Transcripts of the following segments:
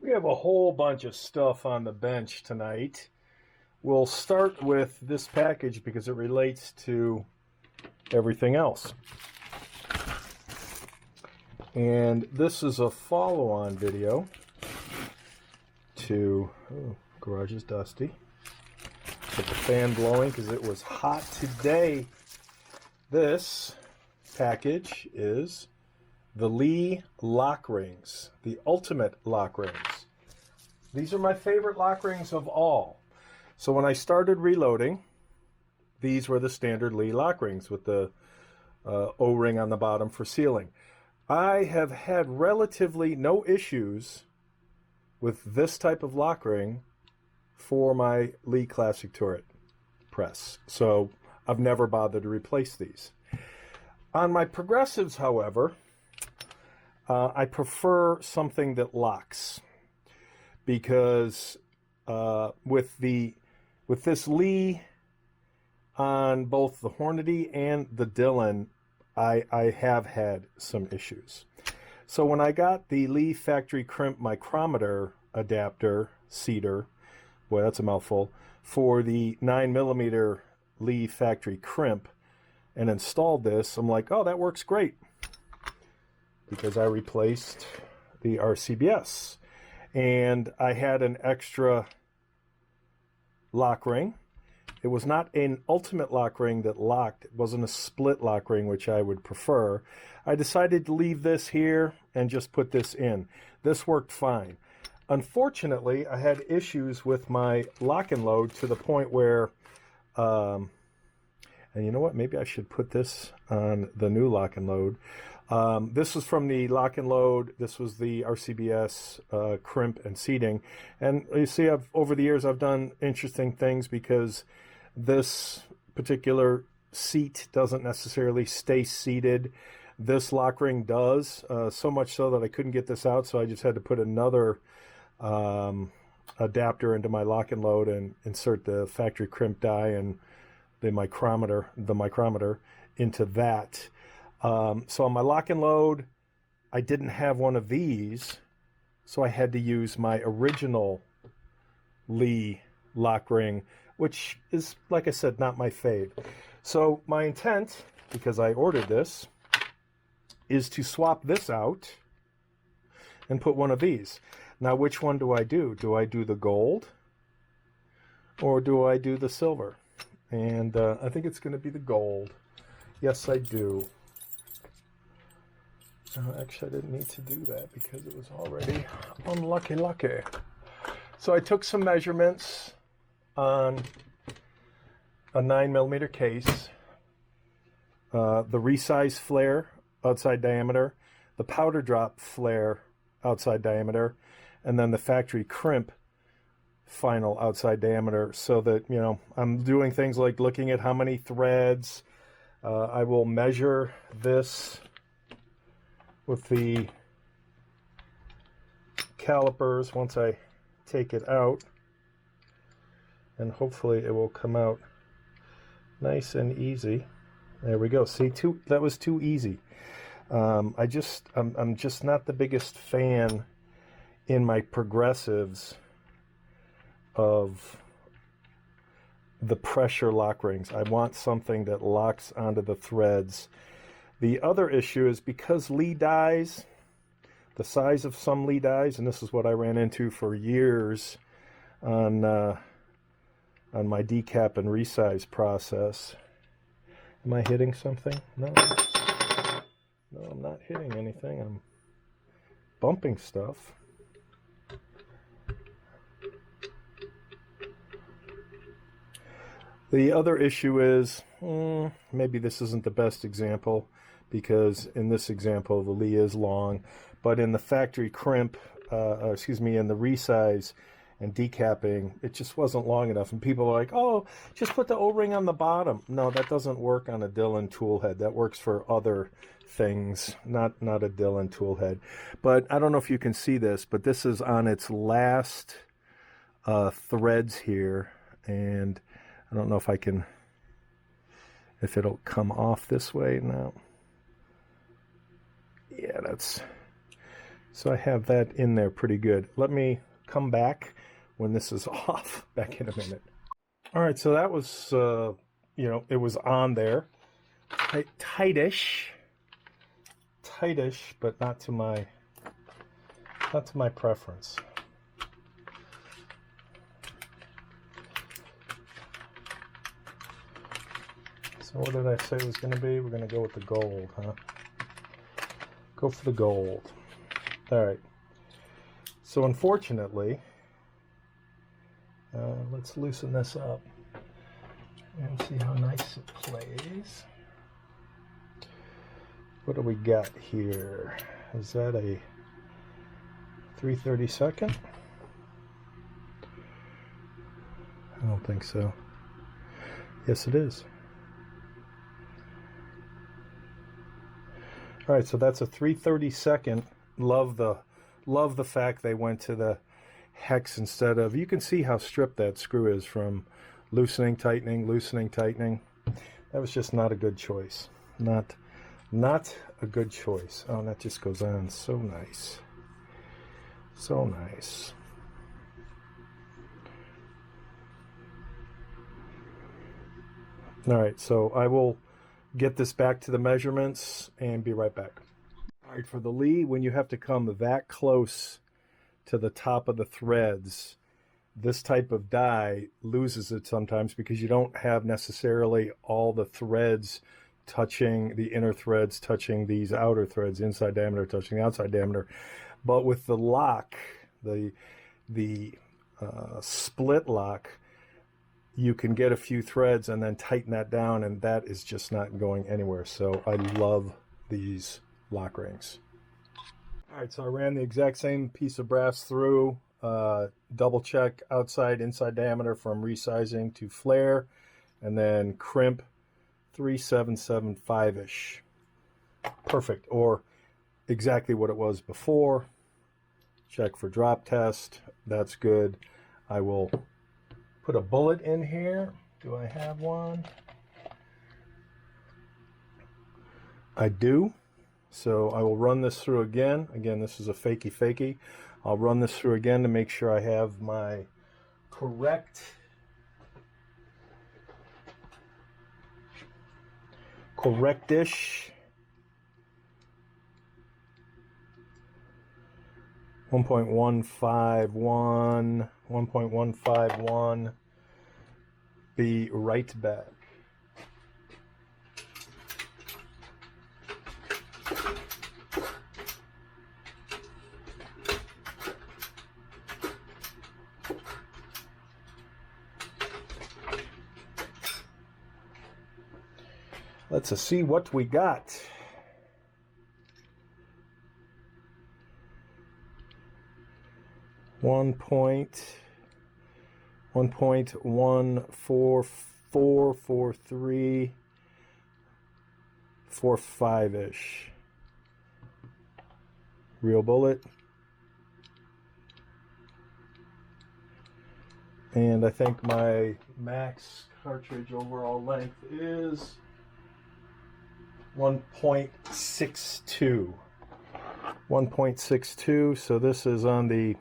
We have a whole bunch of stuff on the bench tonight. We'll start with this package because it relates to everything else. And this is a follow-on video to, garage is dusty. Put the fan blowing because it was hot today. This package is the Lee lock rings, the ultimate lock rings. These are my favorite lock rings of all. So when I started reloading, these were the standard Lee lock rings with the O-ring on the bottom for sealing. I have had relatively no issues with this type of lock ring for my Lee Classic Turret press. So I've never bothered to replace these. On my progressives, however, I prefer something that locks, because with this Lee on both the Hornady and the Dillon, I have had some issues. So when I got the Lee factory crimp micrometer adapter seater, boy, that's a mouthful, for the 9mm Lee factory crimp and installed this, I'm like, oh, that works great, because I replaced the RCBS. And I had an extra lock ring. It was not an ultimate lock ring that locked. It wasn't a split lock ring, which I would prefer. I decided to leave this here and just put this in. This worked fine. Unfortunately, I had issues with my lock and load to the point where, and you know what, maybe I should put this on the new lock and load. This was from the lock and load. This was the RCBS crimp and seating. And you see, over the years, I've done interesting things, because this particular seat doesn't necessarily stay seated. This lock ring does, so much so that I couldn't get this out, so I just had to put another adapter into my lock and load and insert the factory crimp die and the micrometer into that. So on my lock and load, I didn't have one of these, so I had to use my original Lee lock ring, which is, like I said, not my fave. So my intent, because I ordered this, is to swap this out and put one of these. Now, which one do I do? Do I do the gold or do I do the silver? And I think it's going to be the gold. Yes, I do. Actually, I didn't need to do that because it was already lucky. So I took some measurements on a 9mm case, the resize flare outside diameter, the powder drop flare outside diameter, and then the factory crimp final outside diameter, so that, you know, I'm doing things like looking at how many threads. I will measure this with the calipers once I take it out, and hopefully it will come out nice and easy. There we go. See, that was too easy. I'm just not the biggest fan in my progressives of the pressure lock rings. I want something that locks onto the threads. The other issue is, because Lee dies, the size of some Lee dies, and this is what I ran into for years on my decap and resize process. Am I hitting something? No. No, I'm not hitting anything. I'm bumping stuff. The other issue is, maybe this isn't the best example, because in this example the Lee is long, but in the factory crimp, in the resize and decapping, it just wasn't long enough. And people are like, oh, just put the O-ring on the bottom. No, that doesn't work on a Dillon tool head. That works for other things, not a Dillon tool head. But I don't know if you can see this, but this is on its last threads here, and I don't know if it'll come off this way now. Yeah, that's So I have that in there pretty good. Let me come back when this is off, back in a minute. All right, so that was, you know, it was on there. Tightish, but not to my preference. So what did I say it was going to be? We're going to go with the gold, huh? Go for the gold. All right. So unfortunately, let's loosen this up and see how nice it plays. What do we got here? Is that a 3/32? I don't think so. Yes, it is. All right, so that's a 3/32. Love the fact they went to the hex instead of, you can see how stripped that screw is from loosening, tightening, loosening, tightening. That was just not a good choice. Not a good choice. Oh, and that just goes on so nice. So nice. All right, so I will get this back to the measurements and be right back. All right, for the Lee, when you have to come that close to the top of the threads, this type of die loses it sometimes because you don't have necessarily all the threads touching, the inner threads touching these outer threads, inside diameter touching the outside diameter. But with the lock, the split lock, you can get a few threads and then tighten that down, and that is just not going anywhere. So I love these lock rings. All right, so I ran the exact same piece of brass through, double check outside, inside diameter from resizing to flare, and then crimp 3775-ish. Perfect, or exactly what it was before. Check for drop test, that's good. I will put a bullet in here. Do I have one? I do. So I will run this through again. Again, this is a fakey. I'll run this through again to make sure I have my correctish 1.151. Be right back. Let's see what we got. One point 1.1444345-ish. Real bullet. And I think my max cartridge overall length is 1.62. 1.62, so this is on the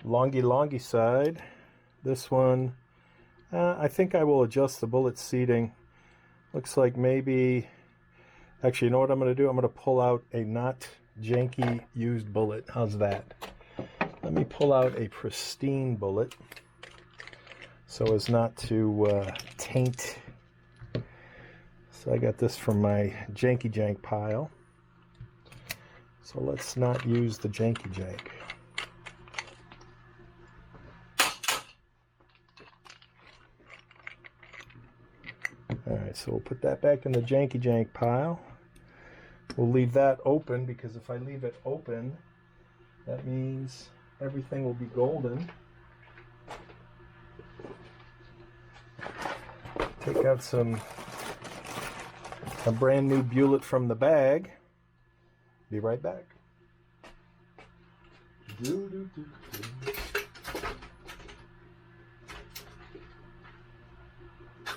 longy side. This one, I think I will adjust the bullet seating. Looks like maybe, actually, you know what I'm going to do? I'm going to pull out a not janky used bullet. How's that? Let me pull out a pristine bullet so as not to taint. So I got this from my janky jank pile. So let's not use the janky jank. Alright, so we'll put that back in the janky jank pile. We'll leave that open, because if I leave it open, that means everything will be golden. Take out a brand new bullet from the bag. Be right back.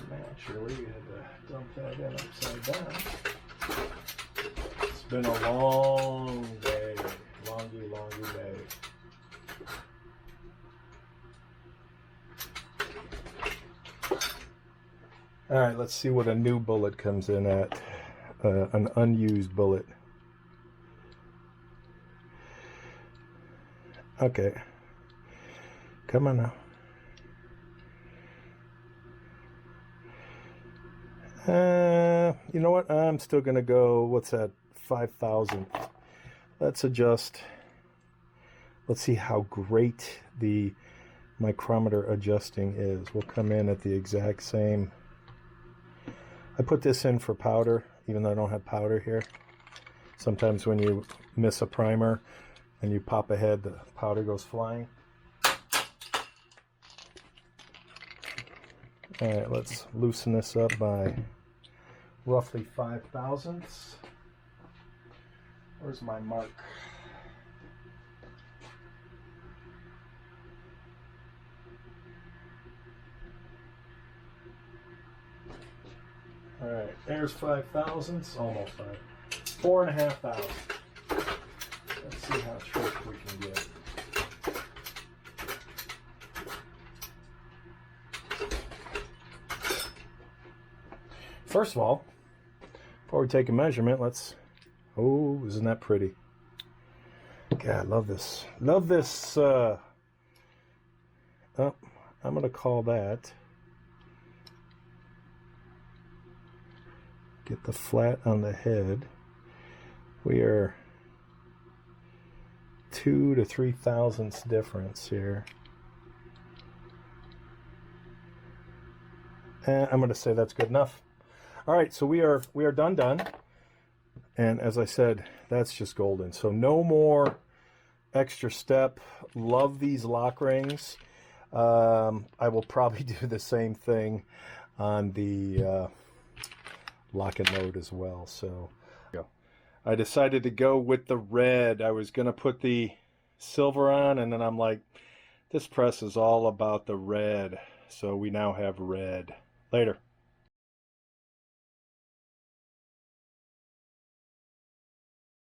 Naturally, we had to dump that in upside down. It's been a long day, every day. All right, let's see what a new bullet comes in at. An unused bullet. Okay. Come on now. You know what? I'm still going to go, what's that, 5,000. Let's adjust. Let's see how great the micrometer adjusting is. We'll come in at the exact same. I put this in for powder, even though I don't have powder here. Sometimes when you miss a primer and you pop ahead, the powder goes flying. All right, let's loosen this up by roughly 5 thousandths. Where's my mark? All right, there's 5 thousandths, almost 5. 4.5 thousandths. Let's see how short we can get. First of all, before we take a measurement, let's. Oh, isn't that pretty? God, I love this. Love this. Oh, I'm going to call that. Get the flat on the head. We are 2 to 3 thousandths difference here. And I'm going to say that's good enough. All right, so we are done. And as I said, that's just golden. So no more extra step. Love these lock rings. I will probably do the same thing on the lock and load as well. So I decided to go with the red. I was going to put the silver on, and then I'm like, this press is all about the red. So we now have red. Later.